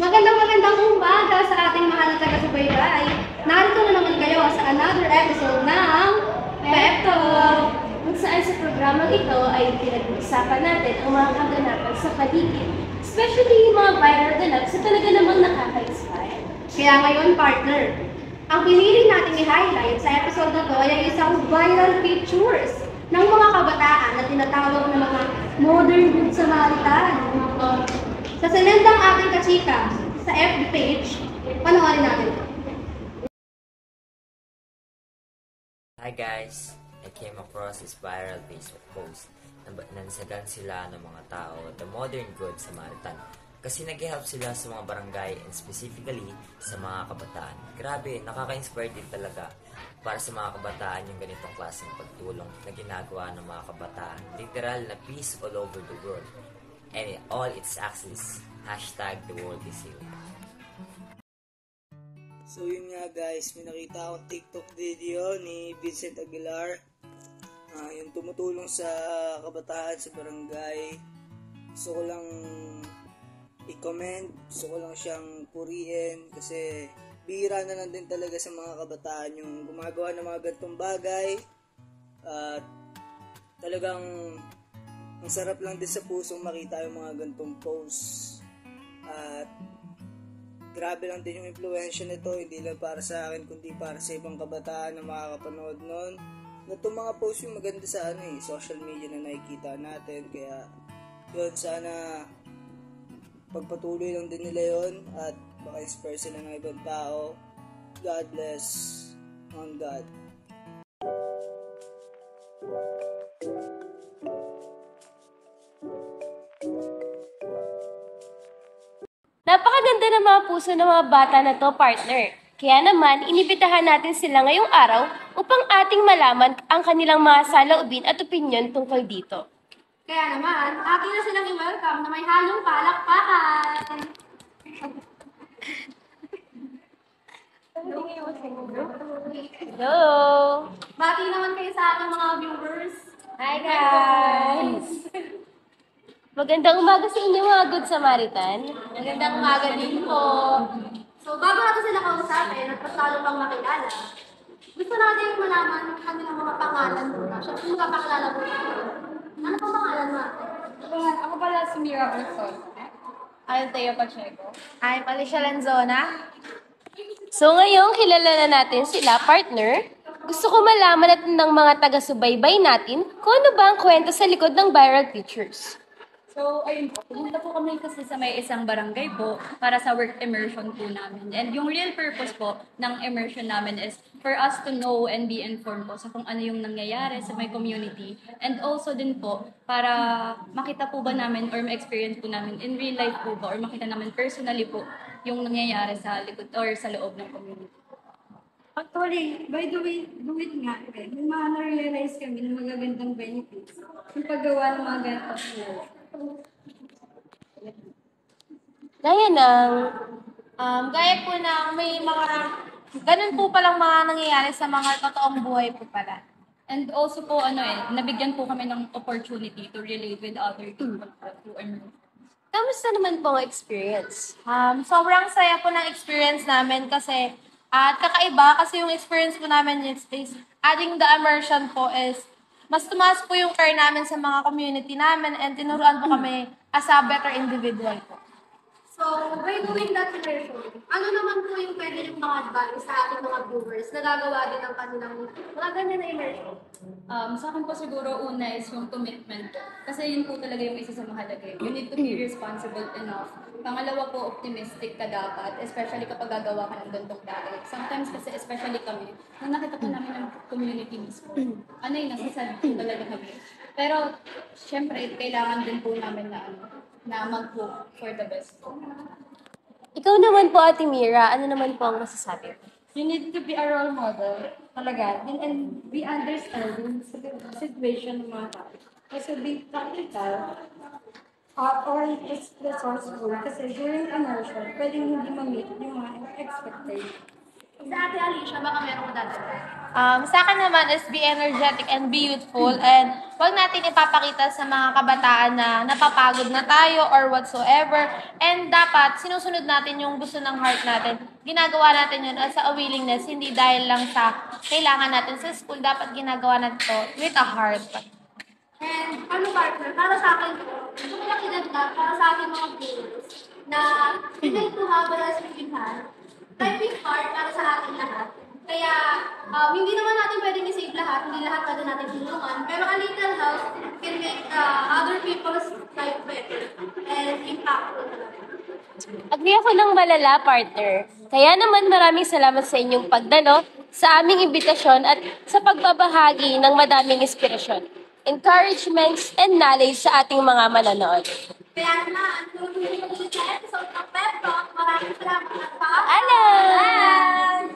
Magandang umaga sa ating mahal na taga-subaybay. Narito na naman kayo sa another episode ng Pepto! Kung saan sa programang ito ay pinag-uusapan natin ang mga kaganapan sa paligid. Especially yung mga viral ganap sa talaga namang nakaka-inspire. Kaya ngayon, partner, ang pinili natin i-highlight sa episode na to ay isang viral pictures ng mga kabataan na tinatawag na mga modern good Samaritan. Sa sinendang ating kachika sa FB page, panoorin natin. Hi guys! I came across this viral Facebook post na nansagan sila ng mga tao, the modern good Samaritan. Kasi nag-help sila sa mga barangay and specifically sa mga kabataan. Grabe, nakaka-inspire din talaga para sa mga kabataan yung ganitong klaseng pagtulong na ginagawa ng mga kabataan. Literal na peace all over the world. And all its axis, hashtag the world is healed. So yun nga guys, may nakita akong TikTok video ni Vincent Aguilar. Yung tumutulong sa kabataan sa barangay. Gusto ko lang i-comment, gusto ko lang siyang purihin kasi bihira na lang din talaga sa mga kabataan yung gumagawa ng mga ganitong bagay. At talagang ang sarap lang din sa pusong makita yung mga ganitong posts. At grabe lang din yung impluwensya nito, hindi lang para sa akin kundi para sa ibang kabataan na makakapanood nun. Na itong mga posts yung maganda sa social media na nakikita natin. Kaya yun, sana pagpatuloy lang din nila yun at maka-inspire sila ng ibang tao. God bless on God. Napakaganda ng mga puso ng mga bata na to, partner. Kaya naman, inibitahan natin sila ngayong araw upang ating malaman ang kanilang mga saloobin at opinyon tungkol dito. Kaya naman, akin na silang i-welcome na may halong palakpakan! Hello! Bati naman kayo sa ating mga viewers. Hi guys! Magandang umaga sa inyo mga Good Samaritan. Magandang umaga din po. So, bago natin sila kausapin at mas lalo pang makilala, gusto natin malaman ang kanilang mga pangalan muna. Siyempre, magpapakilala mo. Ano pang pangalan mo? Ako pala si Mira Berson. I'm Teo Pacheco. I'm Alicia Lanzona. So ngayong kilala na natin sila, partner, gusto ko malaman natin ng mga taga-subaybay natin kung ano ba ang kwento sa likod ng viral pictures. So, ayun po. Pumunta po kami kasi sa may isang barangay po para sa work immersion po namin. And yung real purpose po ng immersion namin is for us to know and be informed po sa kung ano yung nangyayari sa may community. And also din po, para makita po ba namin or ma-experience po namin in real life po ba or makita namin personally po yung nangyayari sa likod or sa loob ng community. Actually, by the way, do it nga, may mga na-realize kami ng magagandang benefits yung paggawa ng mga ganito. Gaya po ng may mga, ganun po palang mga nangyayari sa mga totoong buhay po pala. And also po, nabigyan po kami ng opportunity to relate with other people through immersion. Kamusta naman po ang experience? Sobrang saya po ng experience namin kasi at kakaiba kasi yung experience po namin is adding the immersion po is mas tumaas po yung care namin sa mga community namin and tinuruan po kami as a better individual po. So, by doing that immersion, ano naman po yung pwede yung mga advice sa ating mga viewers na gagawa din ng kanilang mga ganyan na immersion? Sa akin po siguro una is yung commitment. Kasi yun po talaga yung isa sa mahalaga. You need to be responsible enough. Pangalawa po, optimistic ka dapat, especially kapag gagawa ka ng gantong bagay. Sometimes kasi, especially kami, nung nakita po namin ng community mismo, nasasad po talaga kami. Pero, syempre, kailangan din po namin na mag-hope for the best. Ikaw naman po, Ate Mira, ano naman po ang masasabi mo? You need to be a role model talaga and be understanding sa situation ng mga tao. Also be practical or resourceful kasi during immersion, pwedeng hindi ma-meet yung mga expectations. Sa Ate Alicia, baka meron ko dadagdag. Sa akin naman is be energetic and be youthful and wag natin ipapakita sa mga kabataan na napapagod na tayo or whatsoever. And dapat sinusunod natin yung gusto ng heart natin. Ginagawa natin yun as a willingness, hindi dahil lang sa kailangan natin sa school. Dapat ginagawa natin to with a heart. And ano partner, para sa akin, gusto ko lang idagdag para sa ating mga viewers na we need to have a recipe hand, typing hard para sa ating lahat. Kaya hindi naman natin pwedeng i-save lahat, hindi lahat pwede natin tulungan, pero a little help can make other people's life better and impactful. Agree ako ng malala, partner. Kaya naman maraming salamat sa inyong pagdalo, sa aming imbitasyon at sa pagbabahagi ng madaming inspirasyon, encouragements, and knowledge sa ating mga manonood. Kaya naman, tuloy-tuloy sa episode ng Pep Talk. Maraming salamat at paalam! Alam!